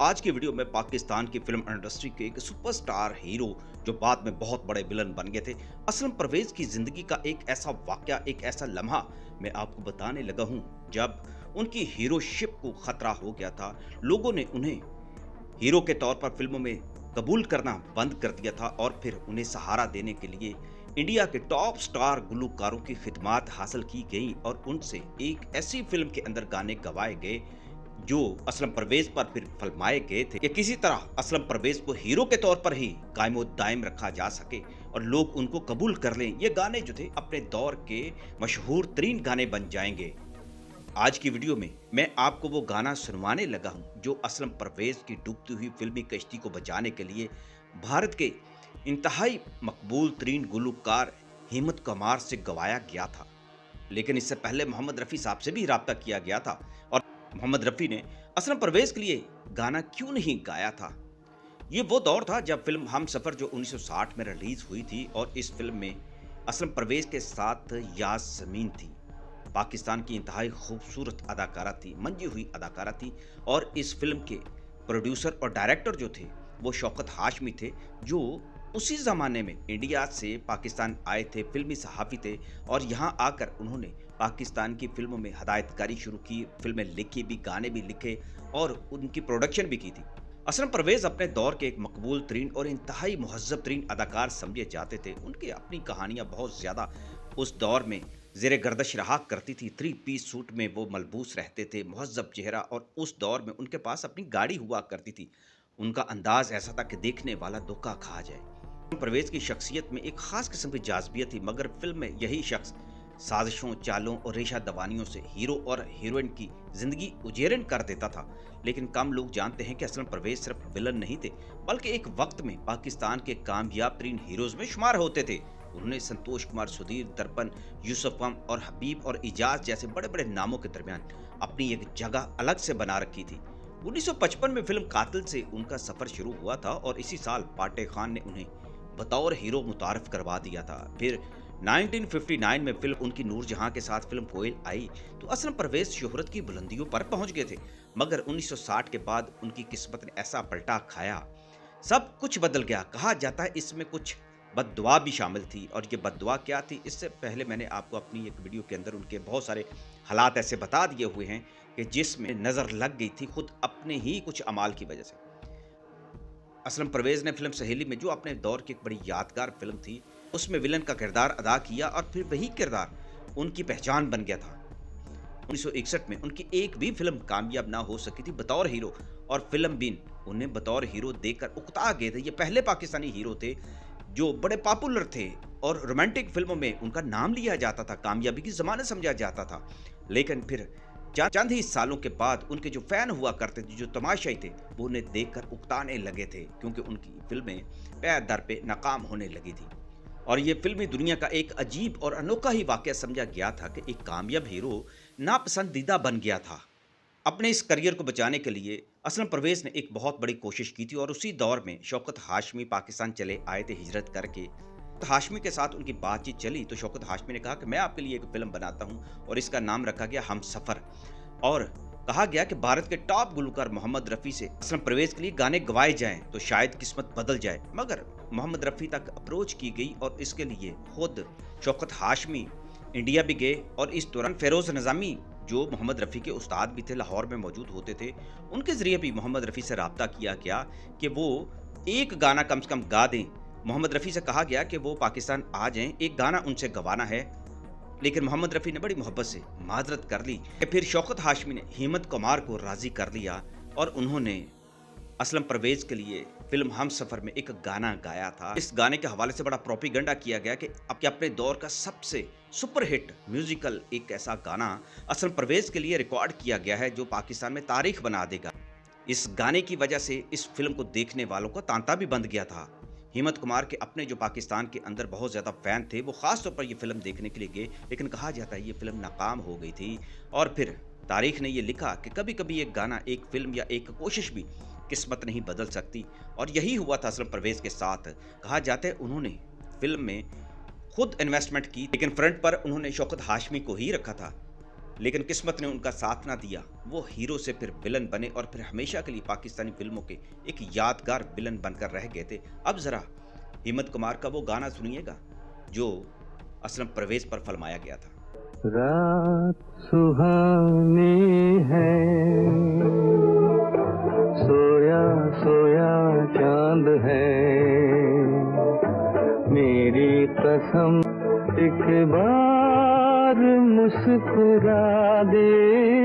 आज की वीडियो में पाकिस्तान की फिल्म इंडस्ट्री के एक सुपरस्टार हीरो जो बाद में बहुत बड़े विलन बन गए थे, असलम परवेज की जिंदगी का एक ऐसा वाकया, एक ऐसा लम्हा मैं आपको बताने लगा हूं जब उनकी हीरोशिप को खतरा हो गया था। लोगों ने उन्हें हीरो के तौर पर फिल्मों में कबूल करना बंद कर दिया था और फिर उन्हें सहारा देने के लिए इंडिया के टॉप स्टार गुलकारों की खिदमात हासिल की गई और उनसे एक ऐसी फिल्म के अंदर गाने गवाए गए जो असलम परवेज पर फिर फिल्माए गए थे कि किसी तरह असलम परवेज को हीरो के तौर पर ही कायमो दायम रखा जा सके और लोग उनको कबूल कर लें। ये गाने जो थे अपने दौर के मशहूर तरीन गाने बन जाएंगे। आज की वीडियो में मैं आपको वो गाना सुनवाने लगा हूं जो असलम परवेज की डूबती हुई फिल्मी कश्ती को बचाने के लिए भारत के इंतहाई मकबूल तरीन गुलकार हिम्मत कमार से गवाया गया था। लेकिन इससे पहले मोहम्मद रफ़ी साहब से भी राब्ता किया गया था और मोहम्मद रफ़ी ने असलम परवेज के लिए गाना क्यों नहीं गाया था। ये वो दौर था जब फिल्म हम सफ़र जो 1960 में रिलीज हुई थी और इस फिल्म में असलम परवेज के साथ यास्मीन थी। पाकिस्तान की इंतहाई खूबसूरत अदाकारा थी, मंजी हुई अदाकारा थी और इस फिल्म के प्रोड्यूसर और डायरेक्टर जो थे वो शौकत हाशमी थे, जो उसी ज़माने में इंडिया से पाकिस्तान आए थे, फिल्मी सहाफ़ी थे और यहाँ आकर उन्होंने पाकिस्तान की फिल्मों में हदायतकारी शुरू की, फिल्में लिखी भी, गाने भी लिखे और उनकी प्रोडक्शन भी की थी। असलम परवेज़ अपने दौर के एक मकबूल तरीन और इंतहाई मुहज़्ज़ब तरीन अदाकार समझे जाते थे। उनकी अपनी कहानियाँ बहुत ज़्यादा उस दौर में ज़ेरे गर्दश रहा करती थी। थ्री पीस सूट में वो मलबूस रहते थे, मुहज़्ज़ब चेहरा, और उस दौर में उनके पास अपनी गाड़ी हुआ करती थी। उनका अंदाज़ ऐसा था कि देखने वाला धोखा खा जाए। परवेज़ की शख्सियत में एक ख़ास किस्म की जाज़बियत थी, मगर फ़िल्म में यही शख्स साजिशों, चालों और रेशा दवानियों से हीरो और हीरोइन की ज़िंदगी उजेरन कर देता था। लेकिन कम लोग जानते हैं कि असलम परवेज़ सिर्फ विलन नहीं थे, बल्कि एक वक्त में पाकिस्तान के कामयाब तरीन हीरोज़ में शुमार होते थे। उन्होंने संतोष कुमार, सुधीर, दर्पण, यूसुफ कम और हबीब और इजाज जैसे बड़े बड़े नामों के दरमियान अपनी एक जगह अलग से बना रखी थी। 1955 में फिल्म कातिल से उनका सफर शुरू हुआ था और इसी साल पाटे खान ने उन्हें बतौर हीरो मुतारफ करवा दिया था। फिर 1959 में फिल्म उनकी नूरजहां के साथ फिल्म कोयल आई तो असलम परवेज शोहरत की बुलंदियों पर पहुंच गए थे। मगर 1960 के बाद उनकी किस्मत ने ऐसा पलटा खाया, सब कुछ बदल गया। कहा जाता है इसमें कुछ बद्दुआ भी शामिल थी, और ये बद्दुआ क्या थी इससे पहले मैंने आपको अपनी एक वीडियो के अंदर उनके बहुत सारे हालात ऐसे बता दिए हुए हैं कि जिसमें नज़र लग गई थी खुद अपने ही कुछ अमाल की वजह से। असलम परवेज ने फिल्म सहेली में, जो अपने दौर की एक बड़ी यादगार फिल्म थी, उसमें विलन का किरदार अदा किया और फिर वही किरदार उनकी पहचान बन गया था। 1961 में उनकी एक भी फिल्म कामयाब ना हो सकी थी बतौर हीरो, और फिल्म बिन उन्हें बतौर हीरो देखकर उकता गए थे। ये पहले पाकिस्तानी हीरो थे जो बड़े पॉपुलर थे और रोमांटिक फिल्मों में उनका नाम लिया जाता था, कामयाबी की ज़मानत समझा जाता था। लेकिन फिर चंद ही सालों के बाद उनके जो फैन हुआ करते थे, जो तमाशाई थे, वो उन्हें देखकर उकताने लगे थे, क्योंकि उनकी फिल्में पैर दर पे नाकाम होने लगी थी। और ये फिल्मी दुनिया का एक अजीब और अनोखा ही वाकया समझा गया था कि एक कामयाब हीरो नापसंदीदा बन गया था। अपने इस करियर को बचाने के लिए असलम परवेज ने एक बहुत बड़ी कोशिश की थी और उसी दौर में शौकत हाशमी पाकिस्तान चले आए थे हिजरत करके। तो हाशमी के साथ उनकी बातचीत चली तो शौकत हाशमी ने कहा कि मैं आपके लिए एक फिल्म बनाता हूं और इसका नाम रखा गया हम सफ़र। और कहा गया कि भारत के टॉप गुलकार मोहम्मद रफ़ी से असलम परवेज के लिए गाने गवाए जाएं तो शायद किस्मत बदल जाए। मगर मोहम्मद रफ़ी तक अप्रोच की गई और इसके लिए खुद शौकत हाशमी इंडिया भी गए, और इस दौरान फेरोज नज़ामी जो मोहम्मद रफ़ी के उस्ताद भी थे, लाहौर में मौजूद होते थे, उनके ज़रिए भी मोहम्मद रफ़ी से रब्ता किया गया कि वो एक गाना कम से कम गा दें। मोहम्मद रफ़ी से कहा गया कि वो पाकिस्तान आ जाएं, एक गाना उनसे गवाना है। लेकिन मोहम्मद रफ़ी ने बड़ी मोहब्बत से माजरत कर ली। फिर शौकत हाशमी ने हिम्मत कुमार को राज़ी कर लिया और उन्होंने असलम परवेज के लिए फिल्म हम सफ़र में एक गाना गाया था। इस गाने के हवाले से बड़ा प्रोपेगेंडा किया गया कि अपने दौर का सबसे सुपरहिट म्यूजिकल एक ऐसा गाना असलम परवेज के लिए रिकॉर्ड किया गया है जो पाकिस्तान में तारीख बना देगा। इस गाने की वजह से इस फिल्म को देखने वालों का तांता भी बंद गया था। हिम्मत कुमार के अपने जो पाकिस्तान के अंदर बहुत ज़्यादा फ़ैन थे, वो ख़ास तौर पर ये फिल्म देखने के लिए गए, लेकिन कहा जाता है ये फिल्म नाकाम हो गई थी। और फिर तारीख ने ये लिखा कि कभी कभी एक गाना, एक फिल्म या एक कोशिश भी किस्मत नहीं बदल सकती, और यही हुआ था असलम परवेज के साथ। कहा जाता है उन्होंने फिल्म में खुद इन्वेस्टमेंट की, लेकिन फ्रंट पर उन्होंने शौकत हाशमी को ही रखा था। लेकिन किस्मत ने उनका साथ ना दिया। वो हीरो से फिर विलन बने और फिर हमेशा के लिए पाकिस्तानी फिल्मों के एक यादगार विलन बनकर रह गए थे। अब जरा हिम्मत कुमार का वो गाना सुनिएगा जो असलम परवेज पर फिल्माया गया था। रात सुहानी है, सोया सोया चांद है, मेरी कसम एक बार मुस्कुरा दे।